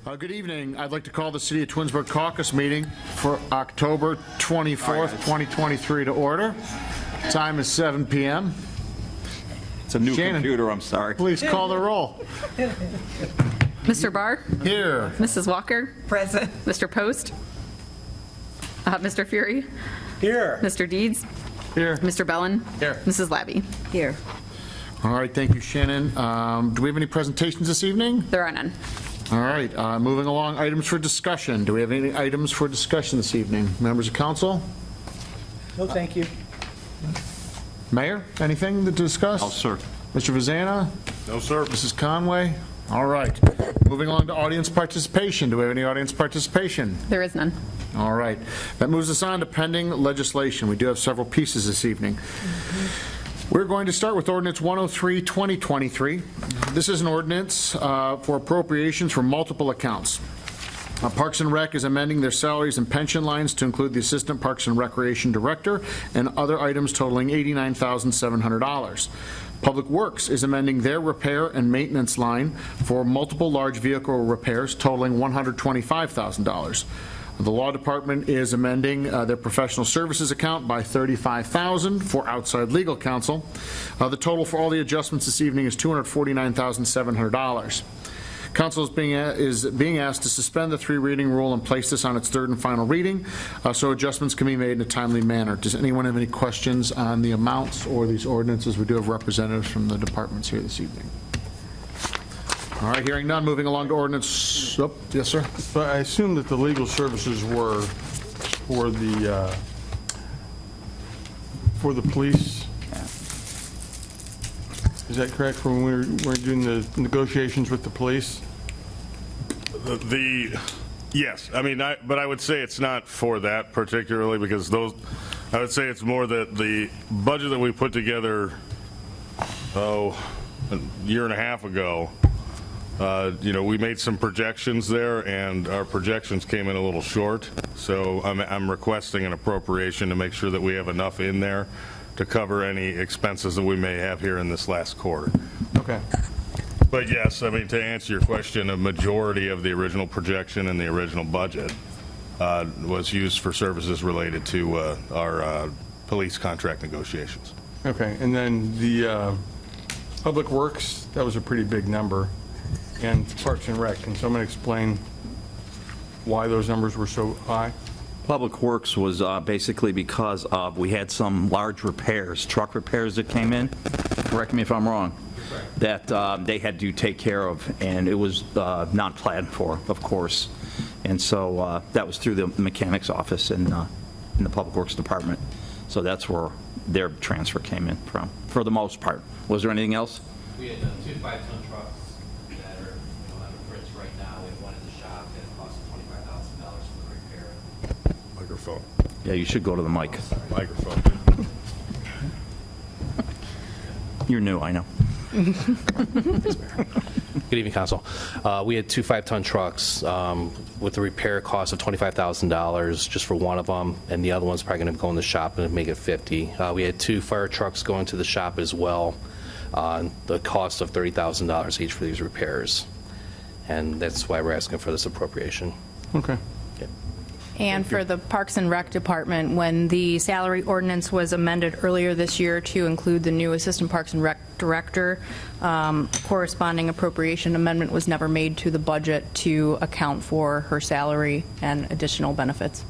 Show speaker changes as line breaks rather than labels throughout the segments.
Good evening. I'd like to call the City of Twinsburg Caucus meeting for October 24th, 2023 to order. Time is 7 p.m.
It's a new
Shannon,
computer, I'm sorry.
Please call the roll.
Mr. Barr?
Here.
Mrs. Walker?
Present.
Mr. Post? Mr. Fury?
Here.
Mr. Deeds?
Here.
Mr. Bellin?
Here.
Mrs. Labby?
Here.
All right, thank you, Shannon. Do we have any presentations this evening?
There are none.
All right, moving along, items for discussion. Do we have any items for discussion this evening? Members of council?
No, thank you.
Mayor, anything to discuss?
No, sir.
Mr. Vazana?
No, sir.
Mrs. Conway? All right. Moving on to audience participation. Do we have any audience participation?
There is none.
All right. That moves us on to pending legislation. We do have several pieces this evening. We're going to start with Ordinance 103, 2023. This is an ordinance for appropriations for multiple accounts. Parks and Rec is amending their salaries and pension lines to include the Assistant Parks and Recreation Director and other items totaling $89,700. Public Works is amending their repair and maintenance line for multiple large vehicle repairs totaling $125,000. The Law Department is amending their professional services account by $35,000 for outside legal counsel. The total for all the adjustments this evening is $249,700. Council is being asked to suspend the three reading rule and place this on its third and final reading so adjustments can be made in a timely manner. Does anyone have any questions on the amounts or these ordinances? We do have representatives from the departments here this evening. All right, hearing none, moving along to ordinance. Oh, yes, sir.
But I assume that the legal services were for the police. Is that correct? For when we were doing the negotiations with the police?
Yes, I mean, but I would say it's not for that particularly, because I would say it's more that the budget that we put together, a year and a half ago, we made some projections there, and our projections came in a little short. So I'm requesting an appropriation to make sure that we have enough in there to cover any expenses that we may have here in this last quarter.
Okay.
But yes, I mean, to answer your question, a majority of the original projection and the original budget was used for services related to our police contract negotiations.
Okay, and then the Public Works, that was a pretty big number, and Parks and Rec. Can someone explain why those numbers were so high?
Public Works was basically because we had some large repairs, truck repairs that came in, correct me if I'm wrong, that they had to take care of, and it was not planned for, of course. And so that was through the mechanics office in the Public Works Department. So that's where their transfer came in from, for the most part. Was there anything else?
We had 2 5-ton trucks that are on the fritz right now. We have one in the shop that cost $25,000 for the repair.
Microphone.
Yeah, you should go to the mic.
Microphone.
You're new, I know.
Good evening, Council. We had 2 5-ton trucks with a repair cost of $25,000 just for one of them, and the other one's probably going to go in the shop and make it $50,000. We had 2 fire trucks going to the shop as well, the cost of $30,000 each for these repairs, and that's why we're asking for this appropriation.
Okay.
And for the Parks and Rec Department, when the salary ordinance was amended earlier this year to include the new Assistant Parks and Rec Director, corresponding appropriation amendment was never made to the budget to account for her salary and additional benefits.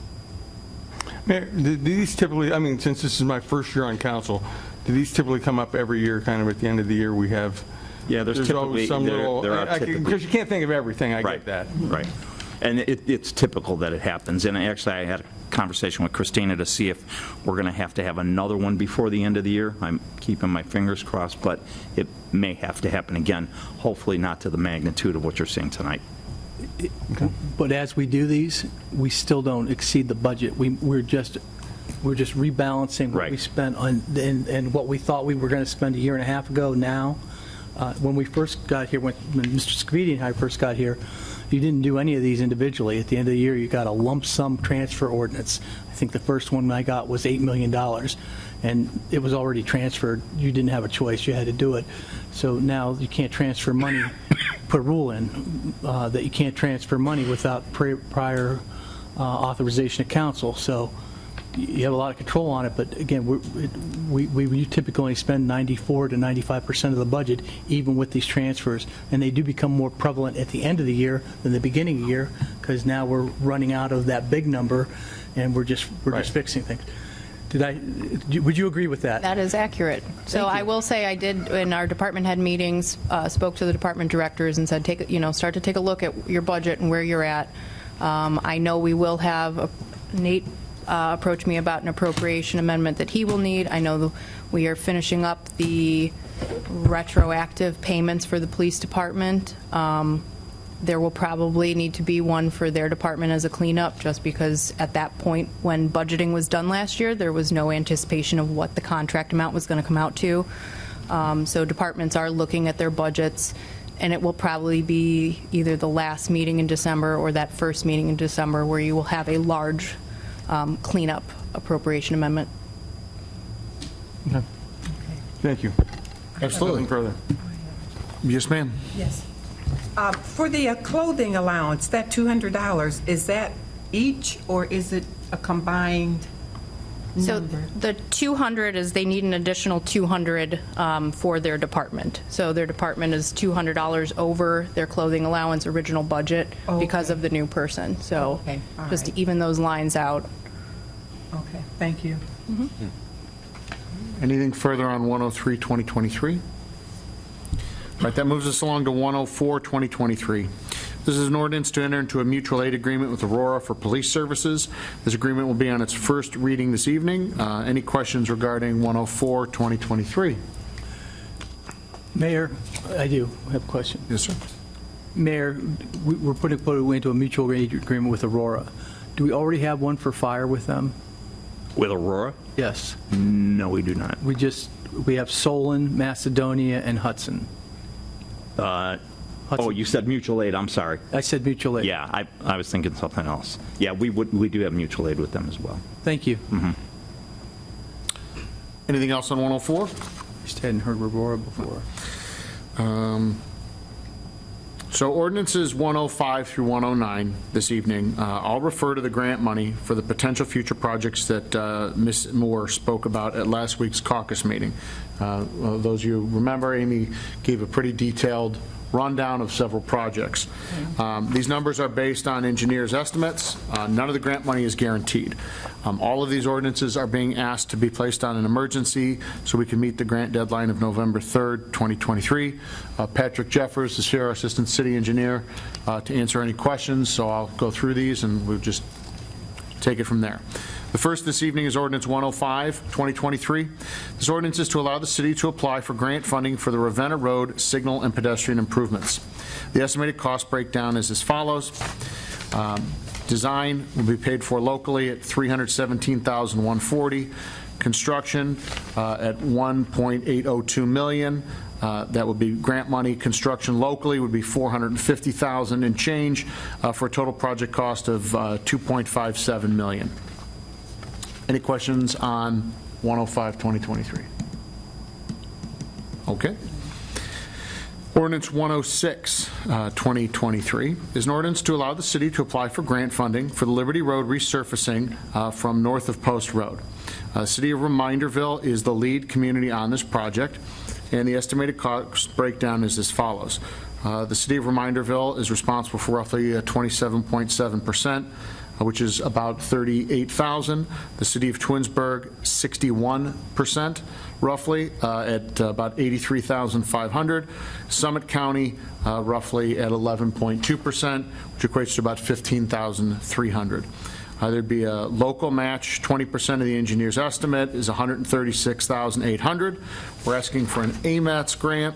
Mayor, do these typically, I mean, since this is my first year on council, do these typically come up every year, kind of at the end of the year we have?
Yeah, there's
always some little,
typically,
because you can't think of everything, I get that.
Right. And it's typical that it happens. And actually, I had a conversation with Christina to see if we're going to have another one before the end of the year. I'm keeping my fingers crossed, but it may have to happen again, hopefully not to the magnitude of what you're seeing tonight.
But as we do these, we still don't exceed the budget. We're just rebalancing what we spent on and what we thought we were going to spend a year and a half ago now. When we first got here, when Mr. Scavidi and I first got here, you didn't do any of these individually. At the end of the year, you got a lump sum transfer ordinance. I think the first one I got was $8 million. and it was already transferred. You didn't have a choice, you had to do it. So now you can't transfer money, put a rule in that you can't transfer money without prior authorization of council. So you have a lot of control on it, but again, we typically only spend 94 to 95% of the budget, even with these transfers, and they do become more prevalent at the end of the year than the beginning of the year, because now we're running out of that big number, and we're just fixing things. Would you agree with that?
That is accurate. So I will say I did, in our department head meetings, spoke to the department directors and said, start to take a look at your budget and where you're at. I know we will have Nate approach me about an appropriation amendment that he will need. I know we are finishing up the retroactive payments for the police department. There will probably need to be one for their department as a cleanup, just because at that point, when budgeting was done last year, there was no anticipation of what the contract amount was going to come out to. So departments are looking at their budgets, and it will probably be either the last meeting in December or that first meeting in December where you will have a large cleanup appropriation amendment.
Thank you.
Absolutely.
Nothing further.
Yes, ma'am.
Yes. For the clothing allowance, that $200, is that each, or is it a combined
So
number?
the 200 is they need an additional 200 for their department. So their department is $200 over their clothing allowance original budget because of the new person. So
Okay, all
just to
right.
even those lines out.
Okay, thank you.
Anything further on 103, 2023? All right, that moves us along to 104, 2023. This is an ordinance to enter into a mutual aid agreement with Aurora for police services. This agreement will be on its first reading this evening. Any questions regarding 104, 2023?
Mayor, I do have a question.
Yes, sir.
Mayor, we're putting into a mutual aid agreement with Aurora. Do we already have one for fire with them?
With Aurora?
Yes.
No, we do not.
We have Solon, Macedonia, and Hudson.
Oh, you said mutual aid, I'm sorry.
I said mutual aid.
Yeah, I was thinking something else. Yeah, we do have mutual aid with them as well.
Thank you.
Anything else on 104?
Just hadn't heard Aurora before.
So ordinances 105 through 109 this evening, I'll refer to the grant money for the potential future projects that Ms. Moore spoke about at last week's caucus meeting. Those of you remember, Amy gave a pretty detailed rundown of several projects. These numbers are based on engineers' estimates. None of the grant money is guaranteed. All of these ordinances are being asked to be placed on an emergency so we can meet the grant deadline of November 3rd, 2023. Patrick Jeffers is here, our Assistant City Engineer, to answer any questions, so I'll go through these and we'll just take it from there. The first this evening is Ordinance 105, 2023. This ordinance is to allow the city to apply for grant funding for the Ravenna Road signal and pedestrian improvements. The estimated cost breakdown is as follows. Design will be paid for locally at $317,140. Construction at $1.802 million. That would be grant money. Construction locally would be $450,000 and change for a total project cost of $2.57 million. Any questions on 105, 2023? Okay. Ordinance 106, 2023 is an ordinance to allow the city to apply for grant funding for the Liberty Road resurfacing from north of Post Road. The city of Reminderville is the lead community on this project, and the estimated cost breakdown is as follows. The city of Reminderville is responsible for roughly 27.7%, which is about $38,000. The city of Twinsburg, 61%, roughly, at about $83,500. Summit County, roughly at 11.2%, which equates to about $15,300. There'd be a local match. 20% of the engineer's estimate is $136,800. We're asking for an AMATS grant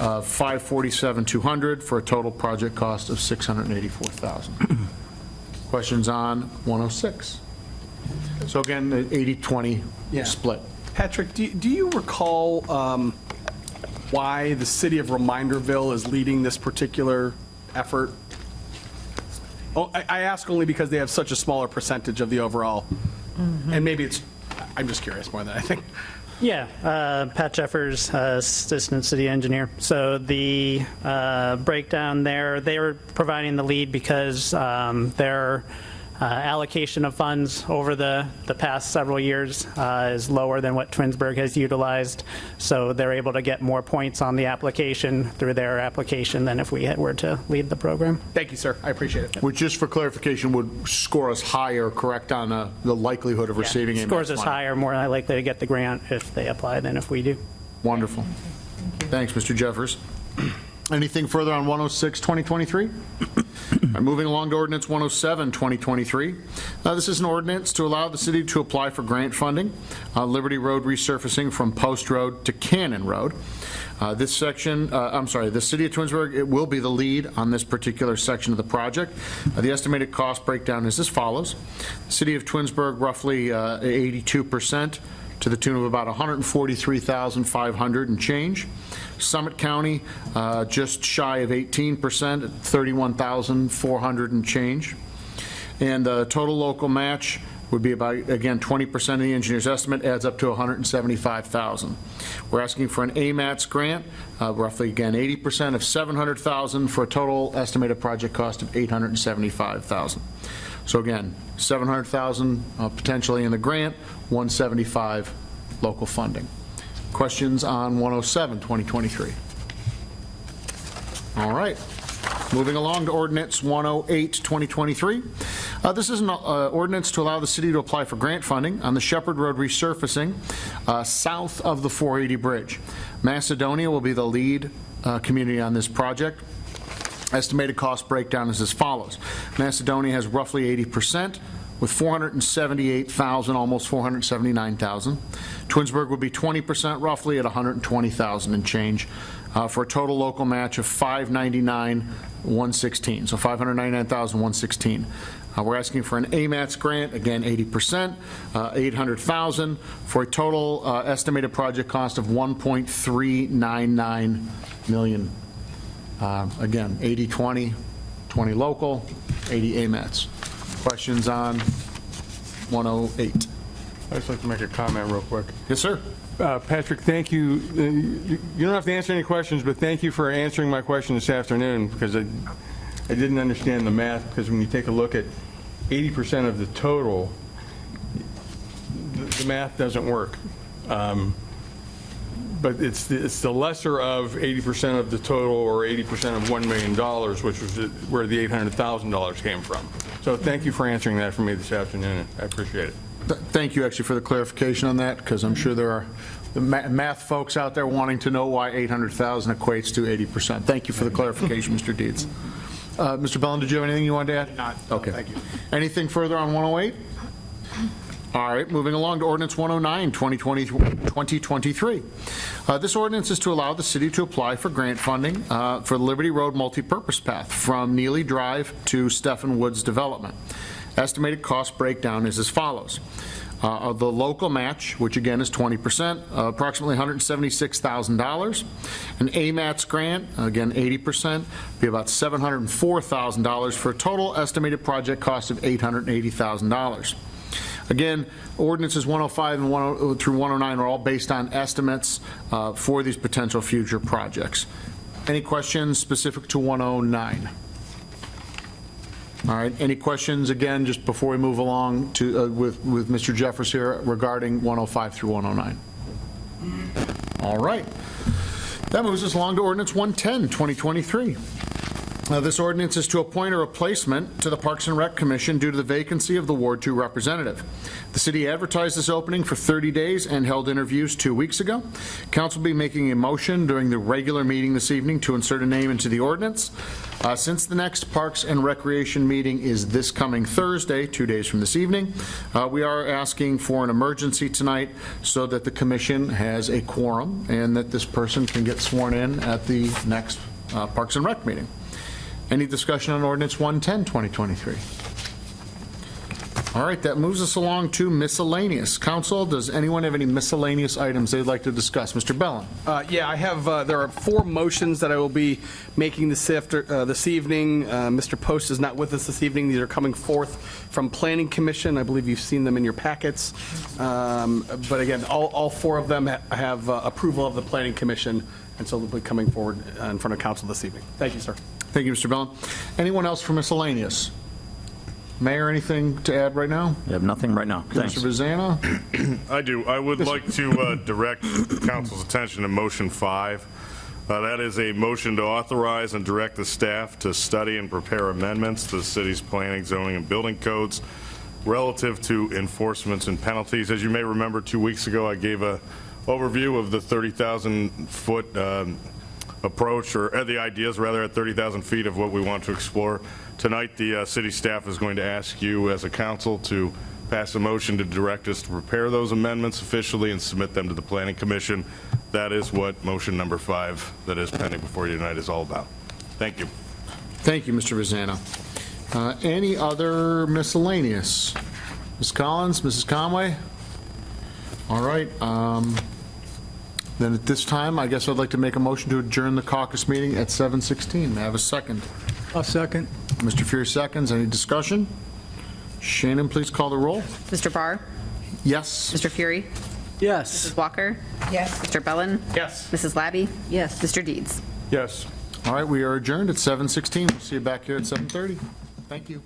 of $547,200 for a total project cost of $684,000. Questions on 106? So again, the 80-20 split.
Patrick, do you recall why the city of Reminderville is leading this particular effort? Oh, I ask only because they have such a smaller percentage of the overall, and maybe it's, I'm just curious more than anything.
Yeah, Pat Jeffers, Assistant City Engineer. So the breakdown there, they were providing the lead because their allocation of funds over the past several years is lower than what Twinsburg has utilized. So they're able to get more points on the application through their application than if we were to lead the program.
Thank you, sir. I appreciate it.
Which, just for clarification, would score us higher, correct, on the likelihood of receiving AMATS
Scores us
money.
higher, more likely to get the grant if they apply than if we do.
Wonderful. Thanks, Mr. Jeffers. Anything further on 106, 2023? All right, moving along to ordinance 107, 2023. This is an ordinance to allow the city to apply for grant funding on Liberty Road resurfacing from Post Road to Cannon Road. This section, the city of Twinsburg, it will be the lead on this particular section of the project. The estimated cost breakdown is as follows. The city of Twinsburg, roughly 82%, to the tune of about $143,500 and change. Summit County, just shy of 18%, at $31,400 and change. And the total local match would be about, again, 20% of the engineer's estimate, adds up to $175,000. We're asking for an AMATS grant, roughly, again, 80% of $700,000 for a total estimated project cost of $875,000. So again, $700,000 potentially in the grant, $175,000 local funding. Questions on 107, 2023? All right. Moving along to ordinance 108, 2023. This is an ordinance to allow the city to apply for grant funding on the Shepherd Road resurfacing south of the 480 bridge. Macedonia will be the lead community on this project. Estimated cost breakdown is as follows. Macedonia has roughly 80%, with $478,000, almost $479,000. Twinsburg would be 20% roughly at $120,000 and change, for a total local match of $599,116, so $599,116. We're asking for an AMATS grant, again 80%, $800,000, for a total estimated project cost of $1.399 million. Again, 80-20, 20 local, 80 AMATS. Questions on 108?
I'd just like to make a comment real quick.
Yes, sir.
Patrick, thank you. You don't have to answer any questions, but thank you for answering my question this afternoon, because I didn't understand the math, because when you take a look at 80% of the total, the math doesn't work. But it's the lesser of 80% of the total, or 80% of $1 million, which was where the $800,000 came from. So thank you for answering that for me this afternoon. I appreciate it.
Thank you actually for the clarification on that, because I'm sure there are the math folks out there wanting to know why 800,000 equates to 80%. Thank you for the clarification, Mr. Deeds. Mr. Bellin, did you have anything you wanted to add?
Not.
Okay.
Thank you.
Anything further on 108? All right, moving along to ordinance 109, 2023. This ordinance is to allow the city to apply for grant funding for the Liberty Road multipurpose path from Neely Drive to Stephen Woods Development. Estimated cost breakdown is as follows. The local match, which again is 20%, approximately $176,000. An AMATS grant, again 80%, be about $704,000 for a total estimated project cost of $880,000. Again, ordinances 105 and 10 through 109 are all based on estimates for these potential future projects. Any questions specific to 109? All right, any questions, again, just before we move along to with Mr. Jeffers here regarding 105 through 109? All right. That moves us along to ordinance 110, 2023. This ordinance is to appoint a replacement to the Parks and Rec Commission due to the vacancy of the Ward 2 representative. The city advertised this opening for 30 days and held interviews 2 weeks ago. Council will be making a motion during the regular meeting this evening to insert a name into the ordinance. Since the next Parks and Recreation meeting is this coming Thursday, 2 days from this evening, we are asking for an emergency tonight so that the commission has a quorum and that this person can get sworn in at the next Parks and Rec meeting. Any discussion on ordinance 110, 2023? All right, that moves us along to miscellaneous. Council, does anyone have any miscellaneous items they'd like to discuss? Mr. Bellin?
Yeah, I have, there are 4 motions that I will be making this evening. Mr. Post is not with us this evening. These are coming forth from Planning Commission. I believe you've seen them in your packets. But again, all 4 of them have approval of the Planning Commission, and so they'll be coming forward in front of council this evening. Thank you, sir.
Thank you, Mr. Bellin. Anyone else for miscellaneous? Mayor, anything to add right now?
I have nothing right now. Thanks.
Mr. Vazana?
I do. I would like to direct council's attention to motion 5. That is a motion to authorize and direct the staff to study and prepare amendments to the city's planning, zoning, and building codes relative to enforcements and penalties. As you may remember, 2 weeks ago, I gave a overview of the 30,000-foot approach, or the ideas rather, at 30,000 feet of what we want to explore. Tonight, the city staff is going to ask you as a council to pass a motion to direct us to prepare those amendments officially and submit them to the Planning Commission. That is what motion number 5 that is pending before you tonight is all about. Thank you.
Thank you, Mr. Vazana. Any other miscellaneous? Ms. Collins, Mrs. Conway? All right. Then at this time, I guess I'd like to make a motion to adjourn the caucus meeting at 7:16. May I have a second?
A second.
Mr. Fury seconds. Any discussion? Shannon, please call the roll.
Mr. Barr?
Yes.
Mr. Fury?
Yes.
Mrs. Walker?
Yes.
Mr. Bellin?
Yes.
Mrs. Labby? Yes. Mr. Deeds?
Yes.
All right, we are adjourned at 7:16. We'll see you back here at 7:30. Thank you.